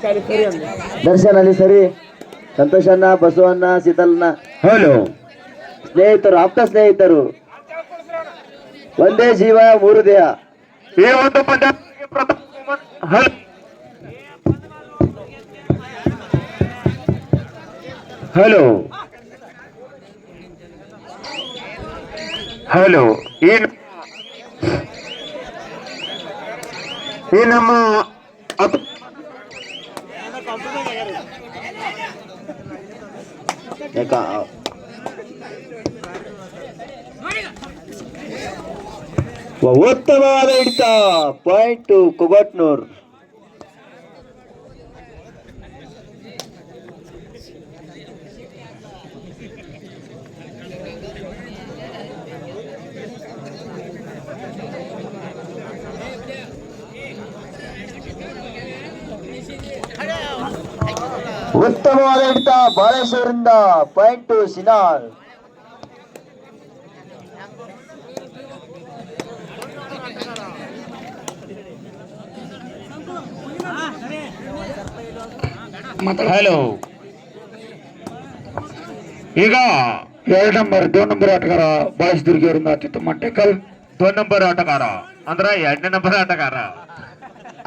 ದರ್ಶನ್ ಅಲ್ಲಿ ಸರಿ, ಸಂತೋಷಣ್ಣ, ಬಸವಣ್ಣ, ಶೀತಲಣ್ಣ. ಹಲೋ ಸ್ನೇಹಿತರು, ಆಪ್ತ ಸ್ನೇಹಿತರು, ಒಂದೇ ಜೀವ ಮೂರು ದೇಹ. ಈ ಒಂದು ಪಂದ್ಯ ಹಲೋ ಹಲೋ ಈ ನಮ್ಮ ಉತ್ತಮವಾದ ಹಿಡಿತ, ಪಾಯಿಂಟ್ ಕೊಗಟ್ನೂರ್. ಉತ್ತಮವಾದ ಹಿಡಿತ ಬಾಳೇಶ್ವರಿಂದ, ಪಾಯಿಂಟ್ ಸಿನಾಳ್. ಹಲೋ ಈಗ 2 ನಂಬರ್ ಆಟಗಾರ ಬಾಯ್ಸ್ ದುರ್ಗಿ ಅವರಿಂದ ಅತ್ಯುತ್ತಮ ಟೇಕಲ್. 2 ನಂಬರ್ ಆಟಗಾರ ಅಂದ್ರ 2ನೇ ನಂಬರ್ ಆಟಗಾರ,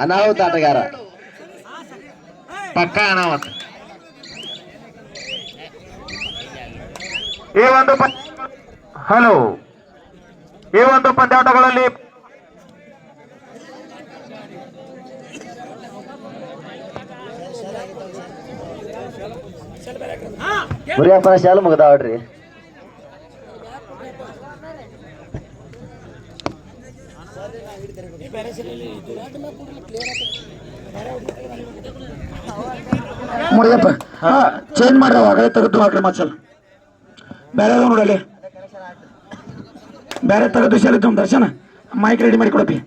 ಅನಾಹುತ ಆಟಗಾರ, ಪಕ್ಕ ಅನಾಹುತ. ಈ ಒಂದು ಹಲೋ ಈ ಒಂದು ಪಂದ್ಯಾಟಗಳಲ್ಲಿ ಮುರಿಯಪ್ಪನ ಶಾಲೆ ಮುಗ್ದಾವಡ್ರಿ. ಮುರಿಯಪ್ಪ ಚೇಂಜ್ ಮಾಡ್ರವ, ಆಗಲೇ ತೆಗೆದು ಹಾಕ್ರಿ ಮಚ್ಚಲ್. ಬೇರೆ ನೋಡಲಿ, ಬೇರೆ ತೆಗೆದು ಶಾಲೆ ದರ್ಶನ ಮೈಕ್ ರೆಡಿ ಮಾಡಿ ಕೊಡಪ್ಪಿ.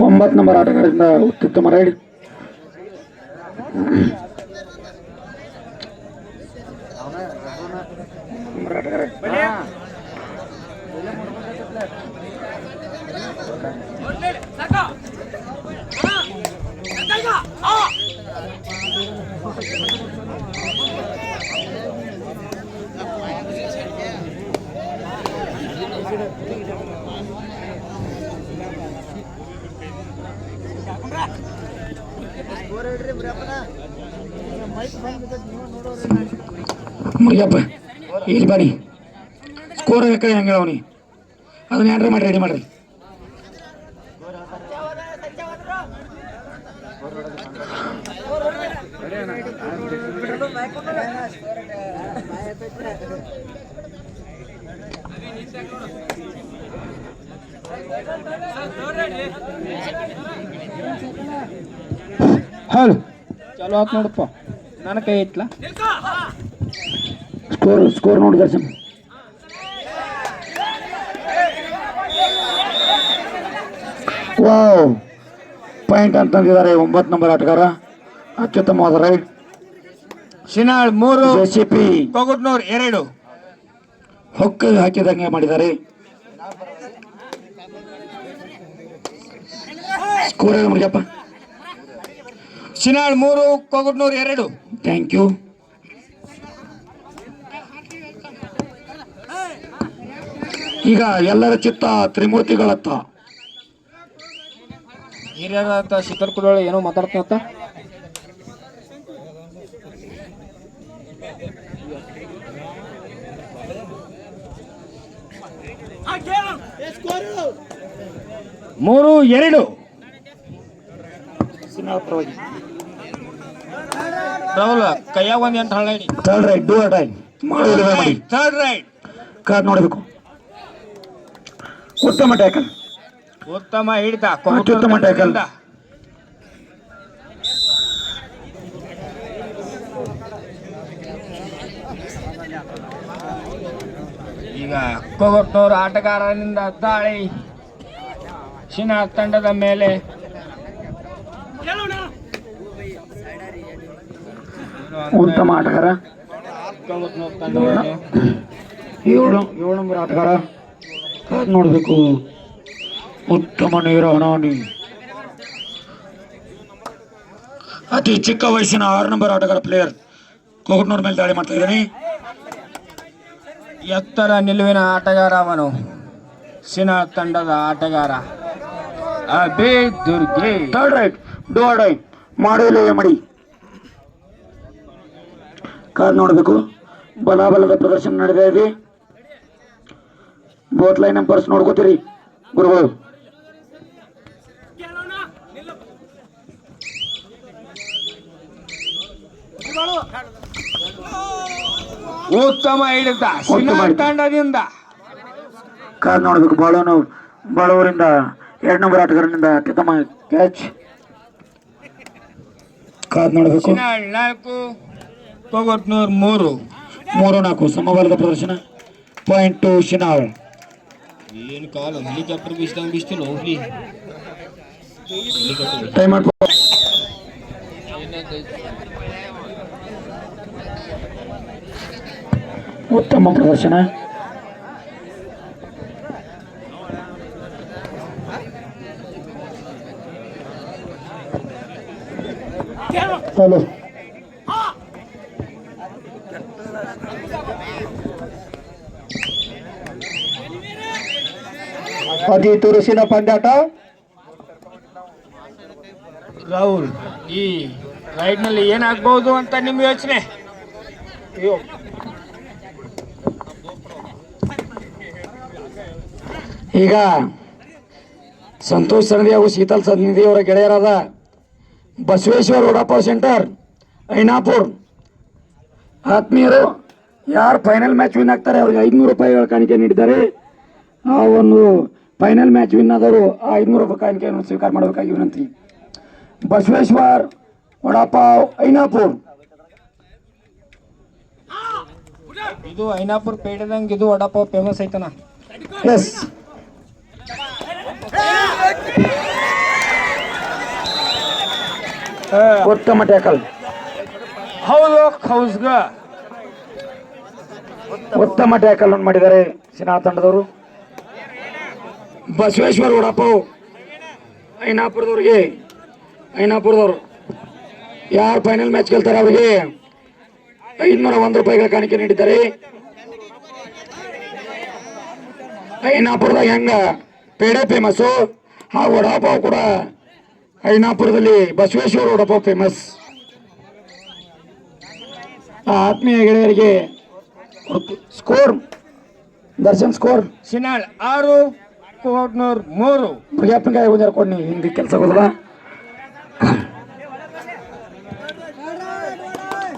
ಒಂಬತ್ತು ನಂಬರ್ ಆಟಗಾರರಿಂದ ಅತ್ಯುತ್ತಮ ರೈಡ್. ಮುರಿಯಪ್ಪ ಇಲ್ಲಿ ಬನ್ನಿ, ಸ್ಕೋರ್ ಹೆಂಗ ಅವನಿ ಅದನ್ನ ಏನ್ರ ಮಾಡಿ ರೆಡಿ ಮಾಡ್ರಿ. ಹಲೋ ಚಲೋ ಆತ್ ನೋಡಪ್ಪ, ನನ್ನ ಕೈ ಐತ್ಲಾ. ಸ್ಕೋರ್ ನೋಡಿ ದರ್ಶನ್. ವಾವ್, ಪಾಯಿಂಟ್ ಅಂತಂದಿದ್ದಾರೆ 9 ನಂಬರ್ ಆಟಗಾರ, ಅತ್ಯುತ್ತಮವಾದ ರೈಡ್. ಶಿನಾಳ್ 3, ಜೆಸಿಪಿ ಕೊಗಟ್ನೂರ್ 2. ಹೊಕ್ಕ ಹಾಕಿದಂಗೆ ಮಾಡಿದ್ದಾರೆ. ಸ್ಕೋರ್ ಏನು ಮುರಿಯಪ್ಪ? ಶಿನಾಳ್ 3, ಕೊಗಟ್ನೂರ್ 2. Thank you. ಈಗ ಎಲ್ಲರ ಚಿತ್ತ ತ್ರಿಮೂರ್ತಿಗಳತ್ತ. ಹಿರಿಯರ ಶೀತಲ್ ಕುಡೋಳ ಏನೋ ಮಾತಾಡ್ತಂತ. ಮೂರು 2 ರಾಹುಲ್ ಕೈಯಾಗ ಒಂದ್ 8 ಹಳ್ಳ ಇಡಿ. Third raid, do at time ಮಾಡಿ. ಥರ್ಡ್ ರೈಟ್ ಕಾರ್ ನೋಡಬೇಕು. ಉತ್ತಮ ಟ್ಯಾಕಲ್, ಉತ್ತಮ ಹಿಡಿತ, ಅತ್ಯುತ್ತಮ ಟ್ಯಾಕಲ್. ಈಗ ಕೊಗಟ್ನೂರು ಆಟಗಾರನಿಂದ ದಾಳಿ ಶಿನಾಳ್ ತಂಡದ ಮೇಲೆ. ಉತ್ತಮ ಆಟಗಾರ. ಕೊಗಟ್ನೂರ್ ತಂಡವನ್ನು 7 ನಂಬರ್ ಆಟಗಾರ. ಕಾದ್ ನೋಡಬೇಕು. ಉತ್ತಮ ನೇರ ಹಣಾಣಿ. ಅತಿ ಚಿಕ್ಕ ವಯಸ್ಸಿನ 6 ನಂಬರ್ ಆಟಗಾರ ಪ್ಲೇಯರ್ ಕೋಗಟ್ನೂರ್ ಮೇಲೆ ದಾಳಿ ಮಾಡ್ತಾ ಇದ್ದಾನೆ. ಎತ್ತರ ನಿಲುವಿನ ಆಟಗಾರ ಅವನು. ಶಿನಾಳ್ ತಂಡದ ಆಟಗಾರ ಅಬೇ ದುರ್ಗೆ. Third raid do or die ಮಾಡಲೇ ಮಾಡಿ. ಕಾದ್ ನೋಡಬೇಕು. ಬಲಾಬಲದ ಪ್ರದರ್ಶನ ನಡೆದ ಇದೆ. ಬೋತ್ ಲೈನ್ ನಂಬರ್ಸ್ ನೋಡ್ಕೋತೀರಿ ಗುರುಗಳು. ಉತ್ತಮ ಹಿಡಿತ ಶಿನಾಳ್ ತಂಡದಿಂದ. ಕಾದ್ ನೋಡಬೇಕು. ಬಾಳೂರಿಂದ 2 ನಂಬರ್ ಆಟಗಾರನಿಂದ ಅತ್ಯುತ್ತಮ ಕ್ಯಾಚ್. ಕಾದ್ ನೋಡಬೇಕು. ಶಿನಾಳ್ 4 ಕೊಗಟ್ನೂರ್ 3-4 ಸಮಬಲದ ಪ್ರದರ್ಶನ. Point to Shinal. ಏನು ಕಾಲ ಹೆಲಿಕಾಪ್ಟರ್ ಬೀಸ್ದಂಗೆ ಬೀಸ್ತಿಲ್ಲ ಹೋಗ್ಲಿ. Time out. ಉತ್ತಮ ಪ್ರದರ್ಶನ. ಹಲೋ ಅತಿ ತುರುಸಿನ ಪಂದ್ಯಾಟ. ರಾಹುಲ್, ಈ ರೈಡ್ ನಲ್ಲಿ ಏನಾಗ್ಬಹುದು ಅಂತ ನಿಮ್ ಯೋಚನೆ? ಈಗ ಸಂತೋಷ್ ಸನದಿ ಹಾಗೂ ಶೀತಲ್ ಸನ್ನಿಧಿ ಅವರ ಗೆಳೆಯರಾದ ಬಸವೇಶ್ವರ ವಡಾಪಾವ್ ಸೆಂಟರ್ ಐನಾಪುರ್ ಆತ್ಮೀಯರು ಯಾರು ಫೈನಲ್ ಮ್ಯಾಚ್ ವಿನ್ ಆಗ್ತಾರೆ ಅವ್ರಿಗೆ 500 ರೂಪಾಯಿಗಳ ಕಾಣಿಕೆ ನೀಡಿದ್ದಾರೆ. ಆ ಒಂದು ಫೈನಲ್ ಮ್ಯಾಚ್ ವಿನ್ ಆದವರು ಆ 500 ರೂಪಾಯಿ ಕಾಣಿಕೆಯನ್ನು ಸ್ವೀಕಾರ ಮಾಡಬೇಕಾಗಿ ವಿನಂತಿ. ಬಸವೇಶ್ವರ್ ವಡಾಪಾವ್ ಐನಾಪುರ್. ಇದು ಐನಾಪುರ್ ಪೇಟೆದಂಗೆ ಇದು ವಡಾಪಾವ್ ಫೇಮಸ್ ಐತನ. ಎಸ್ ಉತ್ತಮ ಟ್ಯಾಕಲ್. ಹೌದು ಹೌಸ್ಗ ಉತ್ತಮ ಟ್ಯಾಕಲ್ ಅನ್ನು ಮಾಡಿದ್ದಾರೆ ಸಿನಾ ತಂಡದವರು. ಬಸವೇಶ್ವರ್ ವಡಾಪಾವ್ ಐನಾಪುರದವರು ಯಾರು ಫೈನಲ್ ಮ್ಯಾಚ್ ಗೆಲ್ತಾರೆ ಅವರಿಗೆ 501 ರೂಪಾಯಿಗಳ ಕಾಣಿಕೆ ನೀಡಿದ್ದಾರೆ. ಐನಾಪುರದಾಗ ಹೆಂಗ ಪೇಡೆ ಫೇಮಸ್ಸು, ಆ ವಡಾಪಾವ್ ಕೂಡ ಐನಾಪುರದಲ್ಲಿ ಬಸವೇಶ್ವರ ವಡಾಪಾವ್ ಫೇಮಸ್. ಆ ಆತ್ಮೀಯ ಗೆಳೆಯರಿಗೆ ಸ್ಕೋರ್ ದರ್ಶನ್ ಸ್ಕೋರ್ ಶಿನಾಳ್ 6 ಕೊಗಟ್ನೂರ್ 3. ಮುಗಿಯಪ್ಪನಿಗೆ ಒಂದಾರು ಕೊಡಿ ಹಿಂಗೆ ಕೆಲಸ ಹೋಗಲ್ಲ.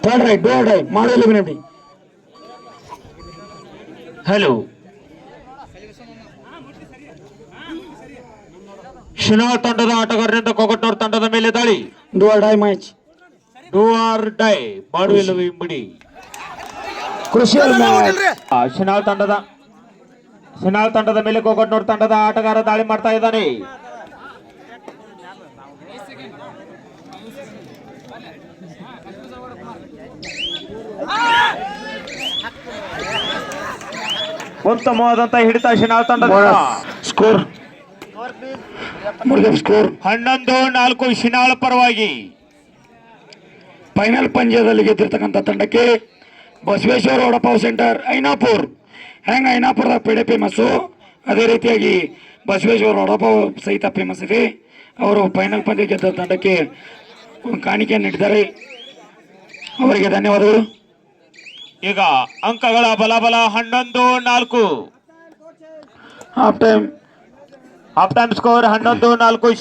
ಥರ್ಡ್ ರೈಟ್ ಡೋ ರೈಟ್ ಮಾಡಲಿ ವಿನಂತಿ. ಹಲೋ, ಶಿನಾಳ್ ತಂಡದ ಆಟಗಾರರಿಂದ ಕೊಗಟ್ನೂರ್ ತಂಡದ ಮೇಲೆ ದಾಳಿ. Do or die match. Do or die ಮಾಡುವಿಲ್ಲವೇ ಇಂಬಡಿ. Crucial match. ಶಿನಾಳ್ ತಂಡದ ಮೇಲೆ ಕೊಗಟ್ನೂರ್ ತಂಡದ ಆಟಗಾರ ದಾಳಿ ಮಾಡ್ತಾ ಇದ್ದಾನೆ. ಉತ್ತಮವಾದಂತ ಹಿಡಿತ ಶಿನಾಳ್ ತಂಡದ. ಸ್ಕೋರ್ ಸ್ಕೋರ್ 11-4 ಶಿನಾಳ್ ಪರವಾಗಿ. ಫೈನಲ್ ಪಂದ್ಯದಲ್ಲಿ ಗೆದ್ದಿರ್ತಕ್ಕಂಥ ತಂಡಕ್ಕೆ ಬಸವೇಶ್ವರ ವಡಾಪಾವ್ ಸೆಂಟರ್ ಐನಾಪುರ್. ಹೆಂಗ ಐನಾಪುರದ ಪೇಡೆ ಫೇಮಸ್ಸು, ಅದೇ ರೀತಿಯಾಗಿ ಬಸವೇಶ್ವರ ವಡಾಪಾವ್ ಸಹಿತ ಫೇಮಸ್ ಇದೆ. ಅವರು ಫೈನಲ್ ಪಂದ್ಯ ಗೆದ್ದ ತಂಡಕ್ಕೆ ಕಾಣಿಕೆ ನೀಡಿದ್ದಾರೆ. ಅವರಿಗೆ ಧನ್ಯವಾದಗಳು. ಈಗ ಅಂಕಗಳ ಬಲಾಬಲ 11-4. Half time score 11-4.